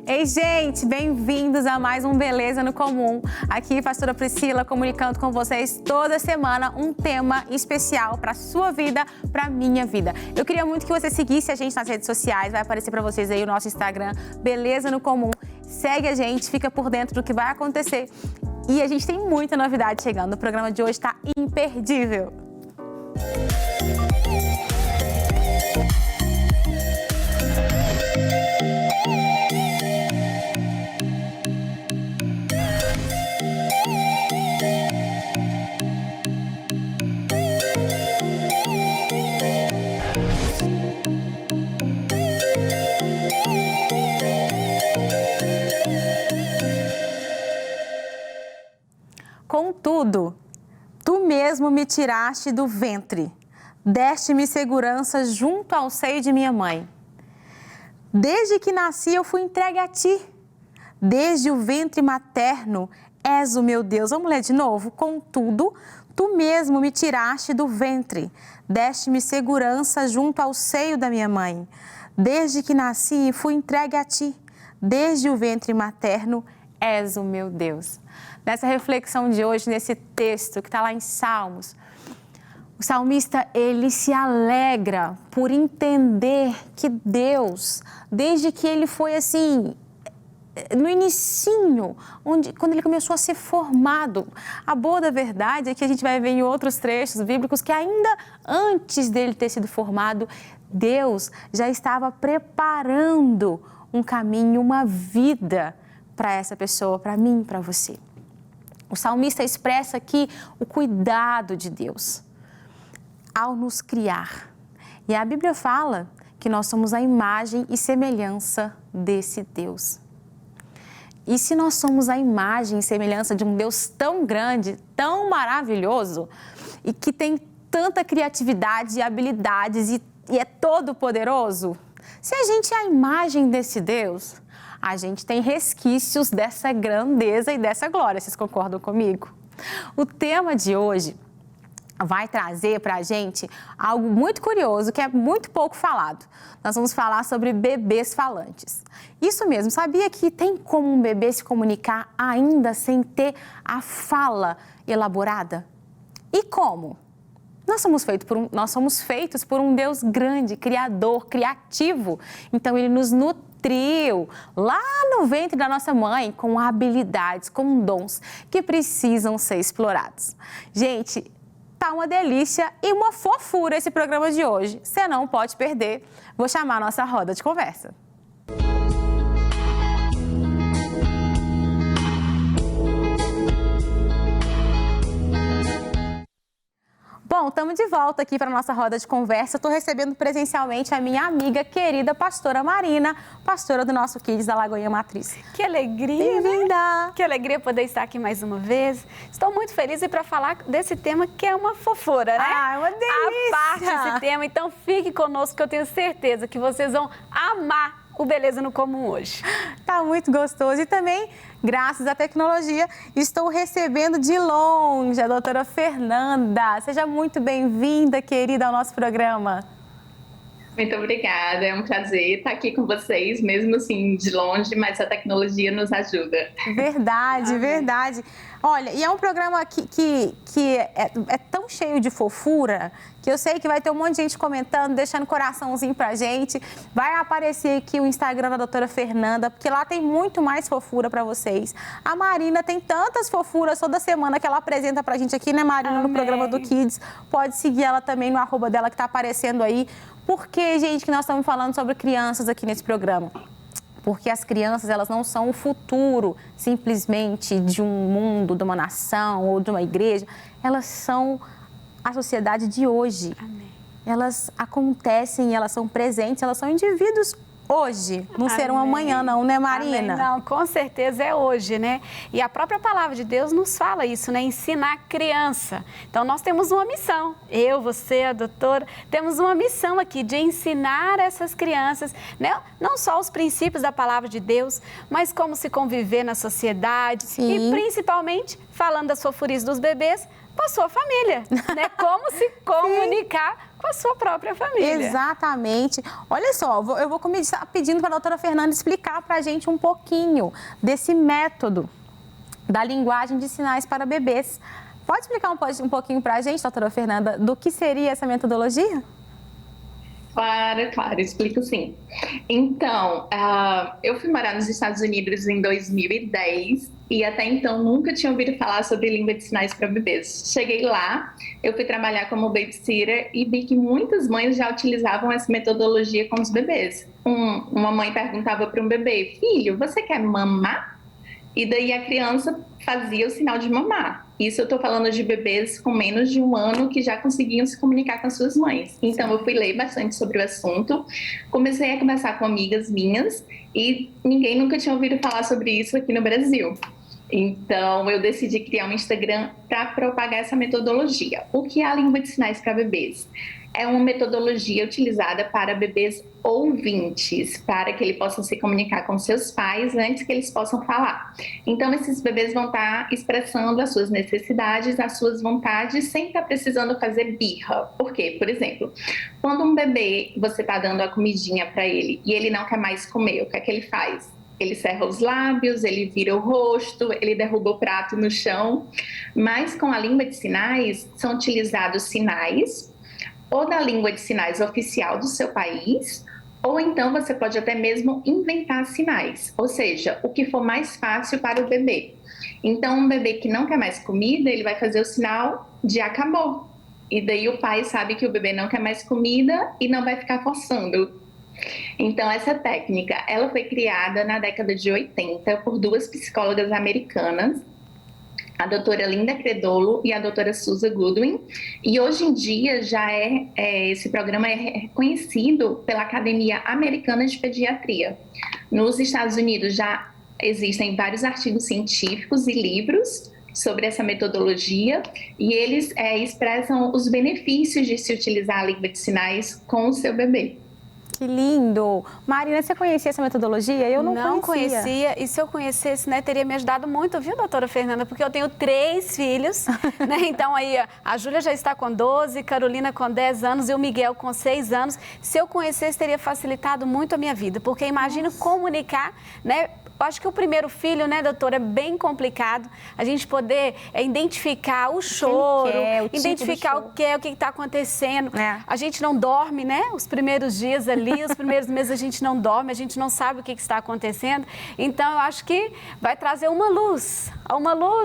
Ei, gente, bem-vindos a mais um Beleza no Comum. Aqui, pastora Priscila, comunicando com vocês toda semana um tema especial para a sua vida, para a minha vida. Eu queria muito que você seguisse a gente nas redes sociais, vai aparecer para vocês aí o nosso Instagram, Beleza no Comum. Segue a gente, fica por dentro do que vai acontecer. E a gente tem muita novidade chegando. O programa de hoje está imperdível. Contudo, tu mesmo me tiraste do ventre, deste-me segurança junto ao seio de minha mãe. Desde que nasci eu fui entregue a ti, desde o ventre materno és o meu Deus. Vamos ler de novo? Contudo, tu mesmo me tiraste do ventre, deste-me segurança junto ao seio da minha mãe. Desde que nasci fui entregue a ti, desde o ventre materno és o meu Deus. Nessa reflexão de hoje, nesse texto que está lá em Salmos, o salmista, ele se alegra por entender que Deus, desde que ele foi assim, no inicinho, quando ele começou a ser formado, a boa da verdade é que a gente vai ver em outros trechos bíblicos que ainda antes dele ter sido formado, Deus já estava preparando um caminho, uma vida para essa pessoa, para mim, para você. O salmista expressa aqui o cuidado de Deus ao nos criar. E a Bíblia fala que nós somos a imagem e semelhança desse Deus. E se nós somos a imagem e semelhança de um Deus tão grande, tão maravilhoso, e que tem tanta criatividade e habilidades e é todo poderoso, se a gente é a imagem desse Deus, a gente tem resquícios dessa grandeza e dessa glória. Vocês concordam comigo? O tema de hoje vai trazer para a gente algo muito curioso, que é muito pouco falado. Nós vamos falar sobre bebês falantes. Isso mesmo, sabia que tem como um bebê se comunicar ainda sem ter a fala elaborada? E como? Nós somos feitos por um Deus grande, criador, criativo. Então, Ele nos nutriu lá no ventre da nossa mãe com habilidades, com dons que precisam ser explorados. Gente, tá uma delícia e uma fofura esse programa de hoje. Você não pode perder. Vou chamar a nossa roda de conversa. Bom, estamos de volta aqui para a nossa roda de conversa. Estou recebendo presencialmente a minha amiga querida pastora Marina, pastora do nosso Kids da Lagoinha Matriz. Que alegria, bem-vinda! Né? Que alegria poder estar aqui mais uma vez. Estou muito feliz e para falar desse tema que é uma fofura, né? Ah, é uma delícia! A parte desse tema, então fique conosco que eu tenho certeza que vocês vão amar o Beleza no Comum hoje. Tá muito gostoso e também, graças à tecnologia, estou recebendo de longe a doutora Fernanda. Seja muito bem-vinda, querida, ao nosso programa. Muito obrigada, é um prazer estar aqui com vocês, mesmo assim de longe, mas a tecnologia nos ajuda. Verdade, verdade. Olha, e é um programa que é tão cheio de fofura que eu sei que vai ter um monte de gente comentando, deixando coraçãozinho pra gente. Vai aparecer aqui o Instagram da doutora Fernanda, porque lá tem muito mais fofura pra vocês. A Marina tem tantas fofuras toda semana que ela apresenta pra gente aqui, né, Marina, no programa do Kids. Pode seguir ela também no @ dela que tá aparecendo aí. Por que, gente, que nós estamos falando sobre crianças aqui nesse programa? Porque as crianças, elas não são o futuro simplesmente de um mundo, de uma nação ou de uma igreja. Elas são a sociedade de hoje. Amém. Elas acontecem, elas são presentes, elas são indivíduos hoje. Não serão amanhã não, né, Marina? Amém. Não, com certeza é hoje, né? E a própria palavra de Deus nos fala isso, né? Ensinar a criança. Então, nós temos uma missão. Eu, você, a doutora, temos uma missão aqui de ensinar essas crianças, né? Não só os princípios da palavra de Deus, mas como se conviver na sociedade. Sim. E, principalmente, falando das fofurices dos bebês, com a sua família, né? Como se comunicar com a sua própria família. Exatamente. Olha só, eu vou começar pedindo para a doutora Fernanda explicar para a gente um pouquinho desse método da linguagem de sinais para bebês. Pode explicar um pouquinho para a gente, doutora Fernanda, do que seria essa metodologia? Claro, explico sim. Então, eu fui morar nos Estados Unidos em 2010 e até então nunca tinha ouvido falar sobre língua de sinais para bebês. Cheguei lá, eu fui trabalhar como babysitter e vi que muitas mães já utilizavam essa metodologia com os bebês. Uma mãe perguntava para um bebê: filho, você quer mamar? E daí a criança fazia o sinal de mamar. Isso eu estou falando de bebês com menos de 1 ano que já conseguiam se comunicar com as suas mães. Então eu fui ler bastante sobre o assunto, comecei a conversar com amigas minhas e ninguém nunca tinha ouvido falar sobre isso aqui no Brasil. Então eu decidi criar um Instagram para propagar essa metodologia. O que é a língua de sinais para bebês? É uma metodologia utilizada para bebês ouvintes, para que eles possam se comunicar com seus pais antes que eles possam falar. Então, esses bebês vão estar expressando as suas necessidades, as suas vontades, sem estar precisando fazer birra. Por quê? Por exemplo, quando um bebê, você está dando a comidinha para ele e ele não quer mais comer, o que é que ele faz? Ele cerra os lábios, ele vira o rosto, ele derruba o prato no chão. Mas com a língua de sinais, são utilizados sinais ou da língua de sinais oficial do seu país, ou então você pode até mesmo inventar sinais, ou seja, o que for mais fácil para o bebê. Então, um bebê que não quer mais comida, ele vai fazer o sinal de acabou. E daí o pai sabe que o bebê não quer mais comida e não vai ficar forçando. Então, essa técnica, ela foi criada na década de 80 por 2 psicólogas americanas, a doutora Linda Credolo e a doutora Susan Goodwin. E hoje em dia esse programa é reconhecido pela Academia Americana de Pediatria. Nos Estados Unidos já existem vários artigos científicos e livros sobre essa metodologia e eles expressam os benefícios de se utilizar a língua de sinais com o seu bebê. Que lindo! Marina, você conhecia essa metodologia? Eu não conhecia. E se eu conhecesse, né, teria me ajudado muito, viu, doutora Fernanda? Porque eu tenho 3 filhos, né? Então aí a Júlia já está com 12, Carolina com 10 anos e o Miguel com 6 anos. Se eu conhecesse, teria facilitado muito a minha vida, porque imagino comunicar, né? Eu acho que o primeiro filho, né, doutora, é bem complicado. A gente poder identificar o choro, identificar o que está acontecendo. É. A gente não dorme, né? Os primeiros dias ali, os primeiros meses a gente não dorme, a gente não sabe o que está acontecendo. Então, eu acho que vai trazer uma luz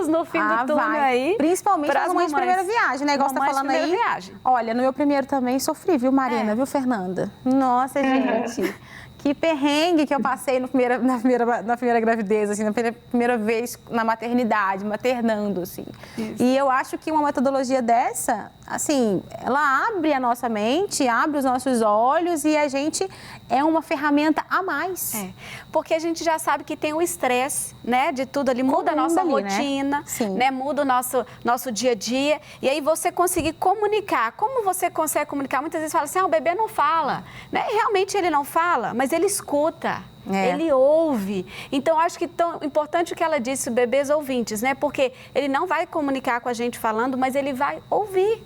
no fim do túnel aí. Principalmente para as mães de primeira viagem, né? Igual você está falando aí. Viagem. Olha, no meu primeiro também sofri, viu, Marina? Viu, Fernanda? Nossa, gente. Que perrengue que eu passei na primeira gravidez, assim, na primeira vez na maternidade, maternando, assim. Isso. E eu acho que uma metodologia dessa, assim, ela abre a nossa mente, abre os nossos olhos e a gente é uma ferramenta a mais. Porque a gente já sabe que tem o estresse, né, de tudo ali, muda a nossa rotina, né, muda o nosso dia a dia. E aí você conseguir comunicar. Como você consegue comunicar? Muitas vezes fala assim, o bebê não fala, né? E realmente ele não fala, mas ele escuta, ele ouve. Então, acho que tão importante o que ela disse, bebês ouvintes, né? Porque ele não vai comunicar com a gente falando, mas ele vai ouvir.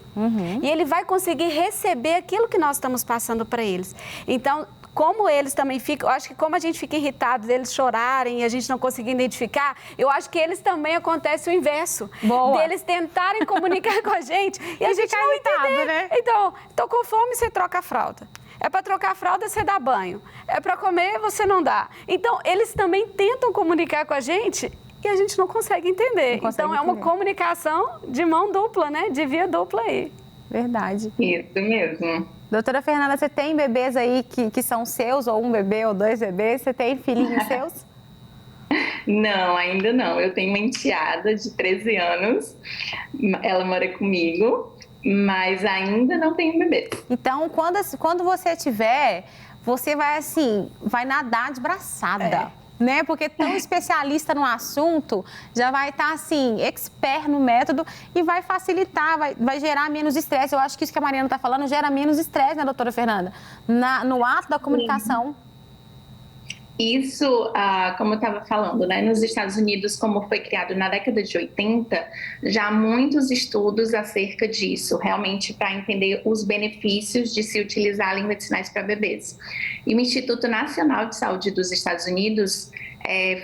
E ele vai conseguir receber aquilo que nós estamos passando para eles. Então, como eles também ficam, eu acho que como a gente fica irritado deles chorarem e a gente não conseguir identificar, eu acho que eles também acontece o inverso. Boa. Deles tentarem comunicar com a gente e a gente não entender. Né? Então, tô com fome, você troca a fralda. É para trocar a fralda, você dá banho. É para comer, você não dá. Então, eles também tentam comunicar com a gente e a gente não consegue entender. Então, é uma comunicação de mão dupla, né? De via dupla aí. Verdade. Isso mesmo. Doutora Fernanda, você tem bebês aí que são seus, ou um bebê ou 2 bebês? Você tem filhinhos seus? Não, ainda não. Eu tenho uma enteada de 13 anos. Ela mora comigo. Mas ainda não tenho bebê. Então, quando você tiver, você vai nadar de braçada, né? Porque tão especialista no assunto, já vai estar, assim, expert no método e vai facilitar, vai gerar menos estresse. Eu acho que isso que a Mariana está falando gera menos estresse, né, doutora Fernanda? No ato da comunicação. Isso, como eu estava falando, né, nos Estados Unidos, como foi criado na década de 80, já há muitos estudos acerca disso, realmente para entender os benefícios de se utilizar a língua de sinais para bebês. E o Instituto Nacional de Saúde dos Estados Unidos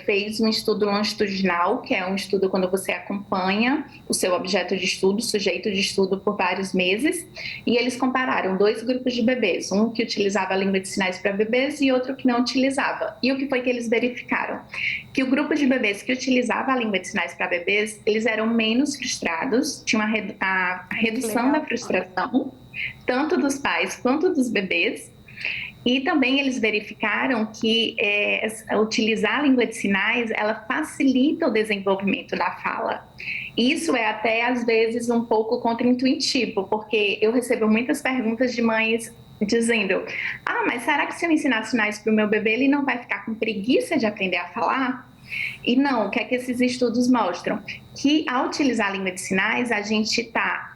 fez um estudo longitudinal, que é um estudo quando você acompanha o seu objeto de estudo, sujeito de estudo por vários meses, e eles compararam 2 grupos de bebês, um que utilizava a língua de sinais para bebês e outro que não utilizava. E o que foi que eles verificaram? Que o grupo de bebês que utilizava a língua de sinais para bebês, eles eram menos frustrados, tinha a redução da frustração, tanto dos pais quanto dos bebês. E também eles verificaram que utilizar a língua de sinais, ela facilita o desenvolvimento da fala. Isso é até, às vezes, um pouco contraintuitivo, porque eu recebo muitas perguntas de mães dizendo: mas será que se eu ensinar sinais para o meu bebê, ele não vai ficar com preguiça de aprender a falar? E não, o que é que esses estudos mostram? Que ao utilizar a língua de sinais, a gente está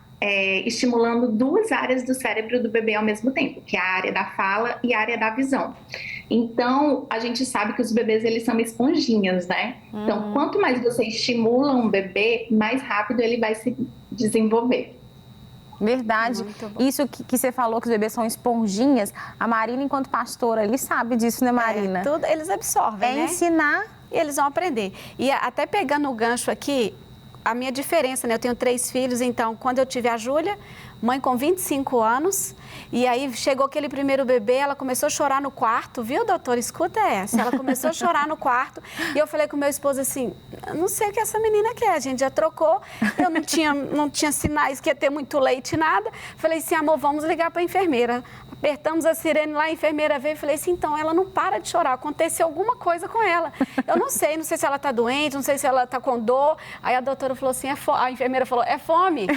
estimulando 2 áreas do cérebro do bebê ao mesmo tempo, que é a área da fala e a área da visão. Então, a gente sabe que os bebês, eles são esponjinhas, né? Então, quanto mais você estimula um bebê, mais rápido ele vai se desenvolver. Verdade. Isso que você falou, que os bebês são esponjinhas, a Marina, enquanto pastora, ele sabe disso, né, Marina? Tudo eles absorvem, né? Ensinar. E eles vão aprender. E até pegando o gancho aqui, a minha diferença, né? Eu tenho 3 filhos, então, quando eu tive a Júlia, mãe com 25 anos, e aí chegou aquele primeiro bebê, ela começou a chorar no quarto, viu, doutora? Escuta essa. Ela começou a chorar no quarto, e eu falei com meu esposo assim, não sei o que essa menina quer, a gente já trocou, eu não tinha sinais que ia ter muito leite, nada. Falei assim, amor, vamos ligar para a enfermeira. Apertamos a sirene lá, a enfermeira veio e falei assim, então, ela não para de chorar, aconteceu alguma coisa com ela. Eu não sei se ela está doente, não sei se ela está com dor. Aí a doutora falou assim, a enfermeira falou, é fome.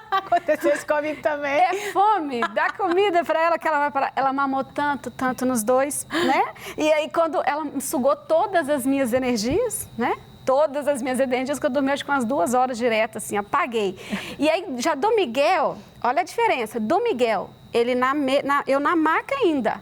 Aconteceu isso comigo também. É fome, dá comida para ela que ela vai parar. Ela mamou tanto nos 2, né? E aí quando ela sugou todas as minhas energias, né? Todas as minhas energias, que eu dormi acho que umas 2 horas direto, assim, apaguei. E aí já do Miguel, olha a diferença, do Miguel, ele eu na maca ainda.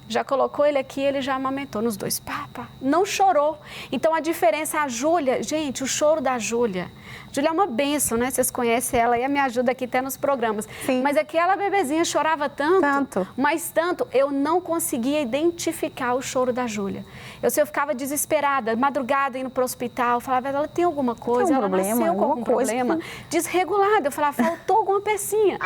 Já colocou ele aqui, ele já amamentou nos 2. Pá. Não chorou. Então, a diferença, a Júlia, gente, o choro da Júlia. Júlia é uma bênção, né? Vocês conhecem ela e me ajuda aqui até nos programas. Sim. Mas aquela bebezinha chorava tanto, mas tanto, eu não conseguia identificar o choro da Júlia. Eu ficava desesperada, madrugada indo para o hospital, falava, ela tem alguma coisa, ela nasceu com algum problema, desregulada. Eu falava, faltou alguma pecinha.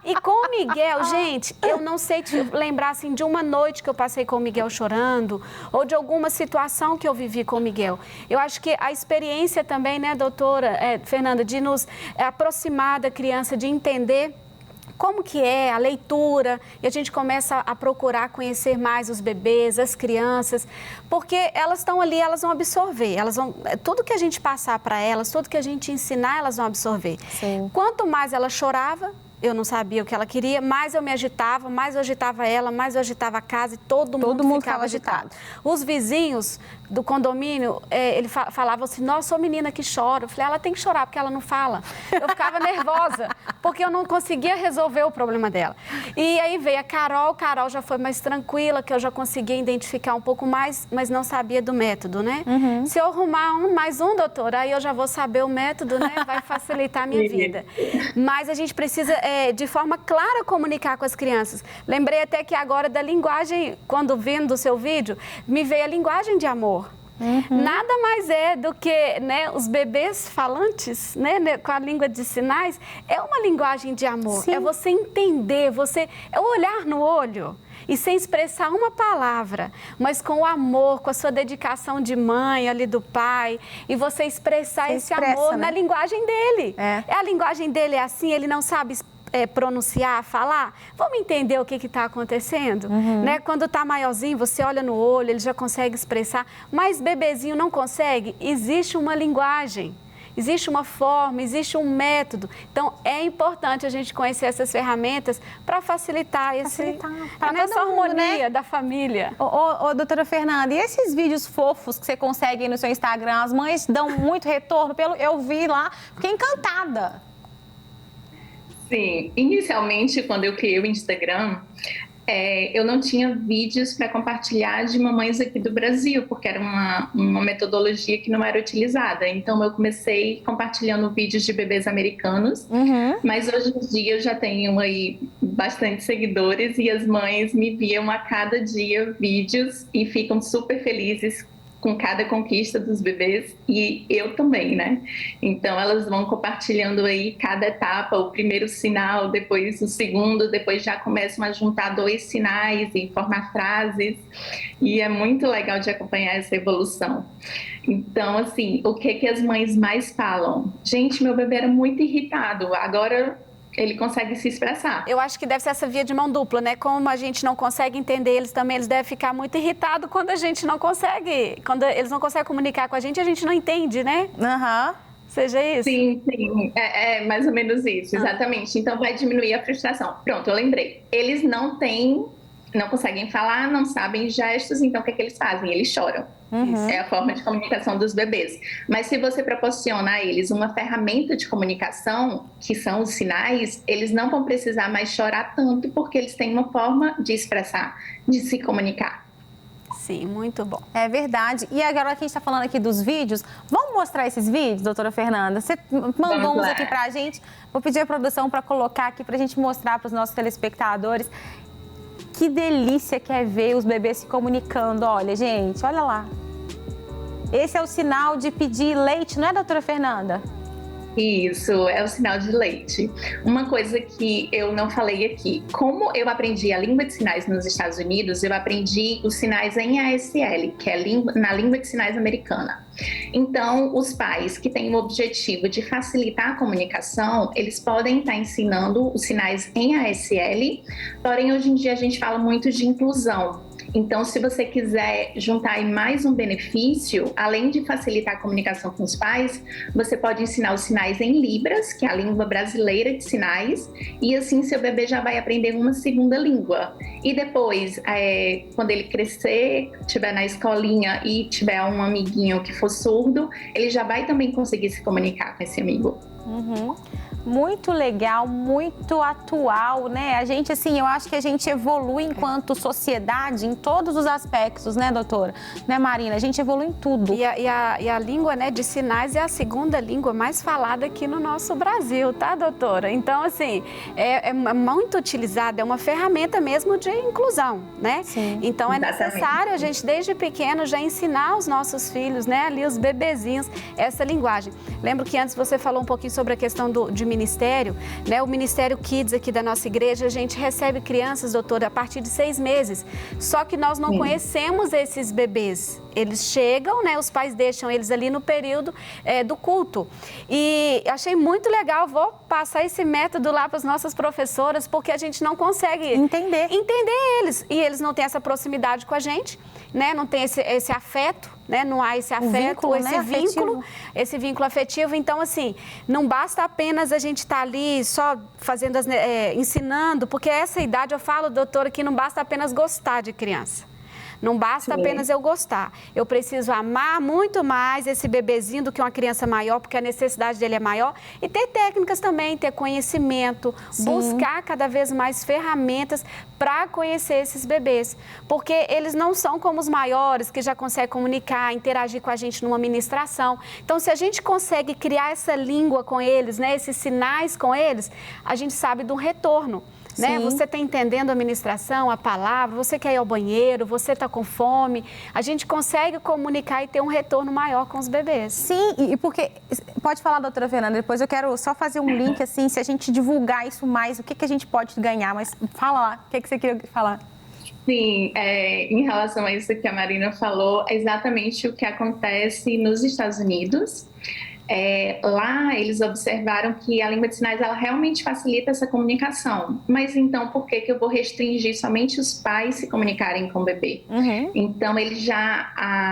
E com o Miguel, gente, eu não sei te lembrar assim, de uma noite que eu passei com o Miguel chorando, ou de alguma situação que eu vivi com o Miguel. Eu acho que a experiência também, né, doutora Fernanda, de nos aproximar da criança, de entender como que é a leitura, e a gente começa a procurar conhecer mais os bebês, as crianças, porque elas estão ali, elas vão absorver, tudo que a gente passar para elas, tudo que a gente ensinar, elas vão absorver. Sim. Quanto mais ela chorava, eu não sabia o que ela queria, mais eu me agitava, mais eu agitava ela, mais eu agitava a casa e todo mundo ficava agitado. Os vizinhos do condomínio, ele falavam assim, nossa, sou menina que chora. Eu falei, ela tem que chorar porque ela não fala. Eu ficava nervosa, porque eu não conseguia resolver o problema dela. E aí veio a Carol já foi mais tranquila, que eu já conseguia identificar um pouco mais, mas não sabia do método, né? Uhum. Se eu arrumar mais um, doutora, aí eu já vou saber o método, né? Vai facilitar a minha vida. Mas a gente precisa, de forma clara, comunicar com as crianças. Lembrei até que agora da linguagem, quando vendo o seu vídeo, me veio a linguagem de amor. Uhum. Nada mais é do que, né, os bebês falantes, né, com a língua de sinais, é uma linguagem de amor. Sim. É você entender, é o olhar no olho. E sem expressar uma palavra, mas com o amor, com a sua dedicação de mãe, ali do pai, e você expressar esse amor, né, na linguagem dele. A linguagem dele é assim, ele não sabe pronunciar, falar, vamos entender o que está acontecendo? Uhum. Né? Quando está maiorzinho, você olha no olho, ele já consegue expressar, mas bebezinho não consegue. Existe uma linguagem, existe uma forma, existe um método. Então, é importante a gente conhecer essas ferramentas para facilitar essa harmonia, né, da família. Doutora Fernanda, e esses vídeos fofos que você consegue no seu Instagram, as mães dão muito retorno? Eu vi lá, fiquei encantada. Sim, inicialmente, quando eu criei o Instagram, eu não tinha vídeos para compartilhar de mamães aqui do Brasil, porque era uma metodologia que não era utilizada. Então, eu comecei compartilhando vídeos de bebês americanos, mas hoje em dia eu já tenho aí bastante seguidores e as mães me enviam a cada dia vídeos e ficam super felizes com cada conquista dos bebês, e eu também, né? Então elas vão compartilhando aí cada etapa, o primeiro sinal, depois o segundo, depois já começam a juntar 2 sinais e formar frases, e é muito legal de acompanhar essa evolução. Então, assim, o que as mães mais falam? Gente, meu bebê era muito irritado, agora ele consegue se expressar. Eu acho que deve ser essa via de mão dupla, né? Como a gente não consegue entender eles também, eles devem ficar muito irritados quando a gente não consegue, quando eles não conseguem comunicar com a gente não entende, né? Seja isso? Sim, é mais ou menos isso, exatamente. Então vai diminuir a frustração. Pronto, eu lembrei. Eles não conseguem falar, não sabem gestos, então o que eles fazem? Eles choram. É a forma de comunicação dos bebês. Mas se você proporciona a eles uma ferramenta de comunicação, que são os sinais, eles não vão precisar mais chorar tanto, porque eles têm uma forma de expressar, de se comunicar. Sim, muito bom. É verdade. E agora que a gente está falando aqui dos vídeos, vamos mostrar esses vídeos, doutora Fernanda? Você mandou uns aqui pra gente. Vou pedir a produção para colocar aqui para a gente mostrar para os nossos telespectadores. Que delícia que é ver os bebês se comunicando. Olha, gente, olha lá. Esse é o sinal de pedir leite, não é, doutora Fernanda? Isso, é o sinal de leite. Uma coisa que eu não falei aqui, como eu aprendi a língua de sinais nos Estados Unidos, eu aprendi os sinais em ASL, que é na língua de sinais americana. Então, os pais que têm o objetivo de facilitar a comunicação, eles podem estar ensinando os sinais em ASL, porém hoje em dia a gente fala muito de inclusão. Então, se você quiser juntar aí mais um benefício, além de facilitar a comunicação com os pais, você pode ensinar os sinais em Libras, que é a língua brasileira de sinais, e assim seu bebê já vai aprender uma segunda língua. E depois, quando ele crescer, estiver na escolinha e tiver um amiguinho que for surdo, ele já vai também conseguir se comunicar com esse amigo. Muito legal, muito atual, né? A gente, assim, eu acho que a gente evolui enquanto sociedade em todos os aspectos, né, doutora? Né, Marina? A gente evolui em tudo. E a língua, né, de sinais é a segunda língua mais falada aqui no nosso Brasil, tá, doutora? Então, assim, é muito utilizada, é uma ferramenta mesmo de inclusão, né? Sim, então, é necessário a gente, desde pequeno, já ensinar os nossos filhos, né, ali os bebezinhos, essa linguagem. Lembro que antes você falou um pouquinho sobre a questão de ministério, né? O Ministério Kids aqui da nossa igreja, a gente recebe crianças, doutora, a partir de 6 meses. Só que nós não conhecemos esses bebês. Eles chegam, né? Os pais deixam eles ali no período do culto. E achei muito legal, vou passar esse método lá para as nossas professoras, porque a gente não consegue entender eles. E eles não têm essa proximidade com a gente, né? Não tem esse afeto, né? Não há esse afeto, esse vínculo afetivo. Então, assim, não basta apenas a gente estar ali só fazendo, ensinando, porque essa idade, eu falo, doutora, que não basta apenas gostar de criança. Não basta apenas eu gostar. Eu preciso amar muito mais esse bebezinho do que uma criança maior, porque a necessidade dele é maior. E ter técnicas também, ter conhecimento, buscar cada vez mais ferramentas para conhecer esses bebês. Porque eles não são como os maiores, que já conseguem comunicar, interagir com a gente numa ministração. Então, se a gente consegue criar essa língua com eles, né, esses sinais com eles, a gente sabe do retorno. Né? Você está entendendo a ministração, a palavra, você quer ir ao banheiro, você está com fome. A gente consegue comunicar e ter um retorno maior com os bebês. Sim, e porque... Pode falar, doutora Fernanda, depois eu quero só fazer um link, assim, se a gente divulgar isso mais, o que a gente pode ganhar? Mas fala lá, o que você queria falar? Sim, em relação a isso que a Marina falou, é exatamente o que acontece nos Estados Unidos. Lá eles observaram que a língua de sinais ela realmente facilita essa comunicação. Mas então por que eu vou restringir somente os pais se comunicarem com o bebê? Então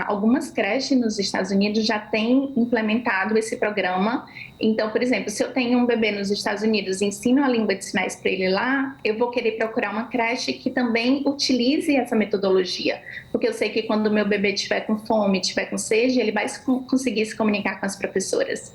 algumas creches nos Estados Unidos já têm implementado esse programa. Então, por exemplo, se eu tenho um bebê nos Estados Unidos e ensino a língua de sinais para ele lá, eu vou querer procurar uma creche que também utilize essa metodologia. Porque eu sei que quando o meu bebê estiver com fome, estiver com sede, ele vai conseguir se comunicar com as professoras.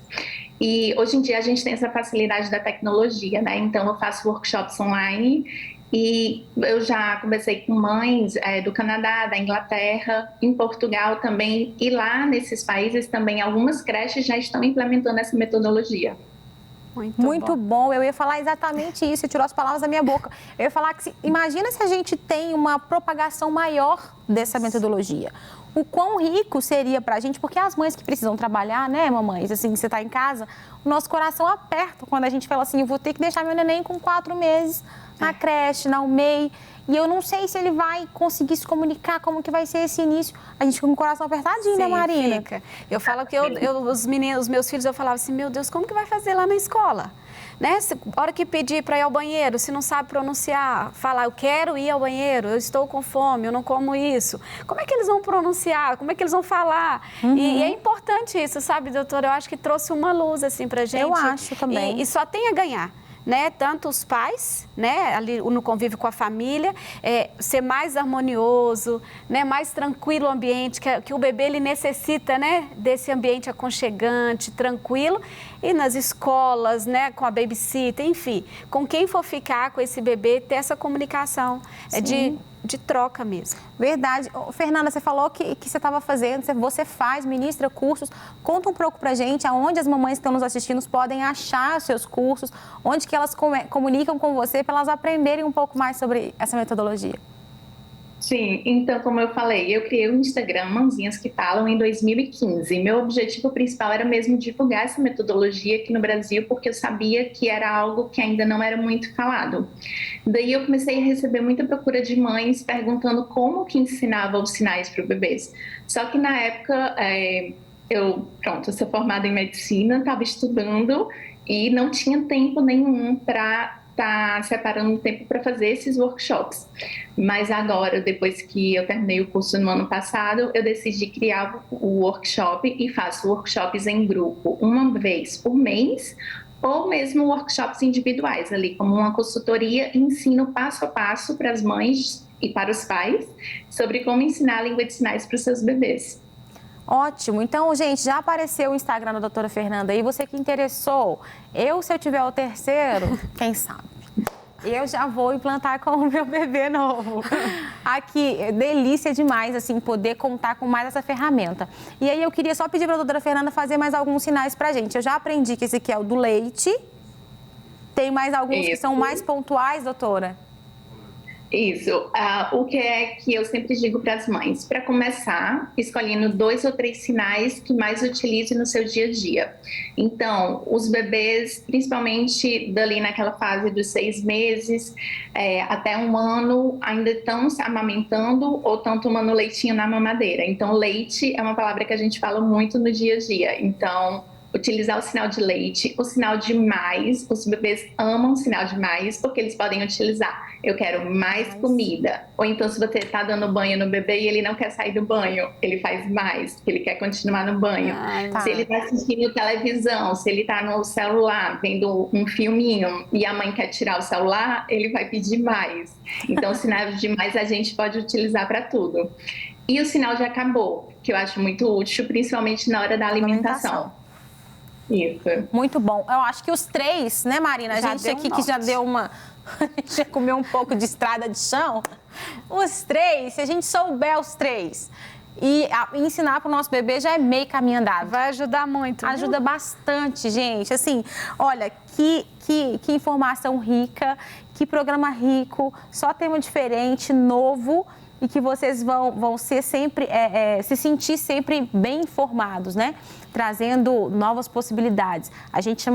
E hoje em dia a gente tem essa facilidade da tecnologia, né? Então eu faço workshops online E eu já conversei com mães do Canadá, da Inglaterra, em Portugal também. E lá nesses países também algumas creches já estão implementando essa metodologia. Muito bom. Eu ia falar exatamente isso, você tirou as palavras da minha boca. Eu ia falar que, imagina se a gente tem uma propagação maior dessa metodologia. O quão rico seria pra gente, porque as mães que precisam trabalhar, né, mamães, assim, você tá em casa, o nosso coração aperta quando a gente fala assim, eu vou ter que deixar meu neném com 4 meses na creche, na UMEI, e eu não sei se ele vai conseguir se comunicar, como que vai ser esse início. A gente fica com o coração apertadinho, Sim, né, Marina? Fica. Eu falo que os meus filhos, eu falava assim, meu Deus, como que vai fazer lá na escola? Né? A hora que pedir para ir ao banheiro, se não sabe pronunciar, falar, eu quero ir ao banheiro, eu estou com fome, eu não como isso. Como é que eles vão pronunciar? Como é que eles vão falar? E é importante isso, sabe, doutora? Eu acho que trouxe uma luz, assim, pra gente. Eu acho também. E só tem a ganhar. Né, tanto os pais, né, ali no convívio com a família, ser mais harmonioso, né, mais tranquilo o ambiente, que o bebê ele necessita, né, desse ambiente aconchegante, tranquilo, e nas escolas, né, com a babysitter, enfim, com quem for ficar com esse bebê, ter essa comunicação de troca mesmo. Verdade. Fernanda, você falou que você estava fazendo, você faz, ministra cursos. Conta um pouco pra gente aonde as mamães que estão nos assistindo podem achar os seus cursos, onde que elas comunicam com você para elas aprenderem um pouco mais sobre essa metodologia. Sim, então, como eu falei, eu criei o Instagram Mãozinhas que Falam em 2015. Meu objetivo principal era mesmo divulgar essa metodologia aqui no Brasil, porque eu sabia que era algo que ainda não era muito falado. Daí eu comecei a receber muita procura de mães perguntando como que ensinava os sinais para os bebês. Só que na época, eu sou formada em medicina, estava estudando e não tinha tempo nenhum para estar separando tempo para fazer esses workshops. Mas agora, depois que eu terminei o curso no ano passado, eu decidi criar o workshop e faço workshops em grupo, uma vez por mês, ou mesmo workshops individuais, ali como uma consultoria, ensino passo a passo para as mães e para os pais sobre como ensinar a língua de sinais para os seus bebês. Ótimo. Então, gente, já apareceu o Instagram da doutora Fernanda aí. Você que interessou, se eu tiver o terceiro, quem sabe? Eu já vou implantar com o meu bebê novo. Aqui, delícia demais, assim, poder contar com mais essa ferramenta. E aí eu queria só pedir para a doutora Fernanda fazer mais alguns sinais pra gente. Eu já aprendi que esse aqui é o do leite. Tem mais alguns que são mais pontuais, doutora? Isso. O que é que eu sempre digo para as mães? Para começar, escolhendo 2 ou 3 sinais que mais utilize no seu dia a dia. Então, os bebês, principalmente dali naquela fase dos 6 meses até 1 ano, ainda estão se amamentando ou estão tomando leitinho na mamadeira. Então, leite é uma palavra que a gente fala muito no dia a dia. Então, utilizar o sinal de leite, o sinal de mais. Os bebês amam o sinal de mais porque eles podem utilizar. Eu quero mais comida. Ou então, se você está dando banho no bebê e ele não quer sair do banho, ele faz mais, porque ele quer continuar no banho. Se ele está assistindo televisão, se ele está no celular vendo um filminho e a mãe quer tirar o celular, ele vai pedir mais. Então, o sinal de mais a gente pode utilizar para tudo. E o sinal de acabou, que eu acho muito útil, principalmente na hora da alimentação. Isso. Muito bom. Eu acho que os 3, né, Marina? A gente aqui que já deu uma... A gente já comeu um pouco de estrada de chão. Os 3, se a gente souber os 3 e ensinar para o nosso bebê, já é meio caminho andado. Vai ajudar muito. Ajuda bastante, gente. Assim, olha, que informação rica, que programa rico, só tema diferente, novo, e que vocês vão ser sempre, se sentir sempre bem informados, né? Trazendo novas possibilidades.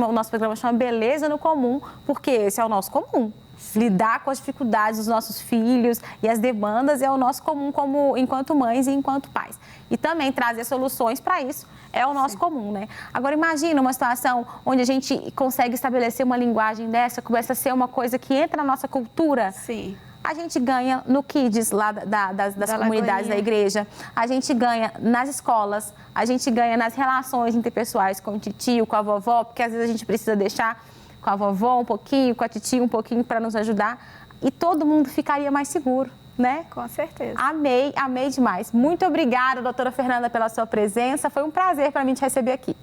O nosso programa chama Beleza no Comum, porque esse é o nosso comum. Lidar com as dificuldades dos nossos filhos e as demandas é o nosso comum enquanto mães e enquanto pais. E também trazer soluções para isso é o nosso comum, né? Agora, imagina uma situação onde a gente consegue estabelecer uma linguagem dessa, começa a ser uma coisa que entra na nossa cultura. Sim. A gente ganha no Kids, lá das comunidades da igreja. A gente ganha nas escolas. A gente ganha nas relações interpessoais com o titio, com a vovó, porque às vezes a gente precisa deixar com a vovó um pouquinho, com a titia um pouquinho para nos ajudar. E todo mundo ficaria mais seguro, né? Com certeza. Amei demais. Muito obrigada, doutora Fernanda, pela sua presença. Foi um prazer para mim te receber aqui.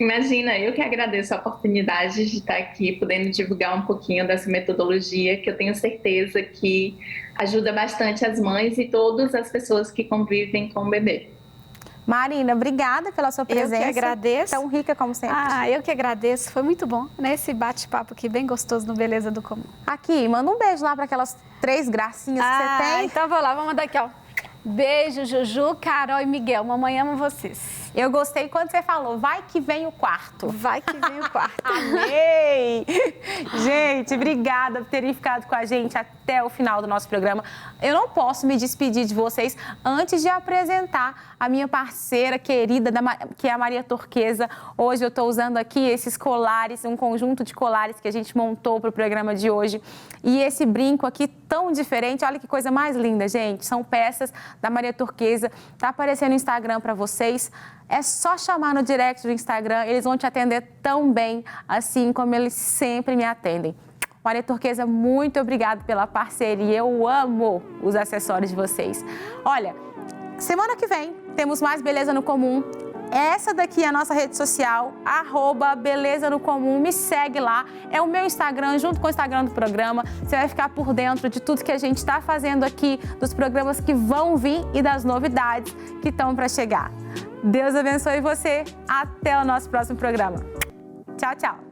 Imagina, eu que agradeço a oportunidade de estar aqui podendo divulgar um pouquinho dessa metodologia que eu tenho certeza que ajuda bastante as mães e todas as pessoas que convivem com o bebê. Marina, obrigada pela sua presença. Eu que agradeço. Tão rica como sempre. Eu que agradeço. Foi muito bom, né? Esse bate-papo aqui, bem gostoso no Beleza do Comum. Aqui, manda um beijo lá para aquelas 3 gracinhas que você tem. Então vou lá, vou mandar aqui, ó. Beijo, Juju, Carol e Miguel. Mamãe ama vocês. Eu gostei quando você falou, vai que vem o quarto. Vai que vem o quarto. Amei! Gente, obrigada por terem ficado com a gente até o final do nosso programa. Eu não posso me despedir de vocês antes de apresentar a minha parceira querida, que é a Maria Turquesa. Hoje eu estou usando aqui esses colares, um conjunto de colares que a gente montou para o programa de hoje. E esse brinco aqui tão diferente, olha que coisa mais linda, gente. São peças da Maria Turquesa, tá aparecendo no Instagram para vocês. É só chamar no direct do Instagram, eles vão te atender tão bem, assim como eles sempre me atendem. Maria Turquesa, muito obrigada pela parceria, eu amo os acessórios de vocês. Olha, semana que vem temos mais Beleza no Comum. Essa daqui é a nossa rede social, @Beleza no Comum, me segue lá, é o meu Instagram, junto com o Instagram do programa, você vai ficar por dentro de tudo que a gente está fazendo aqui, dos programas que vão vir e das novidades que estão para chegar. Deus abençoe você, até o nosso próximo programa. Tchau, tchau!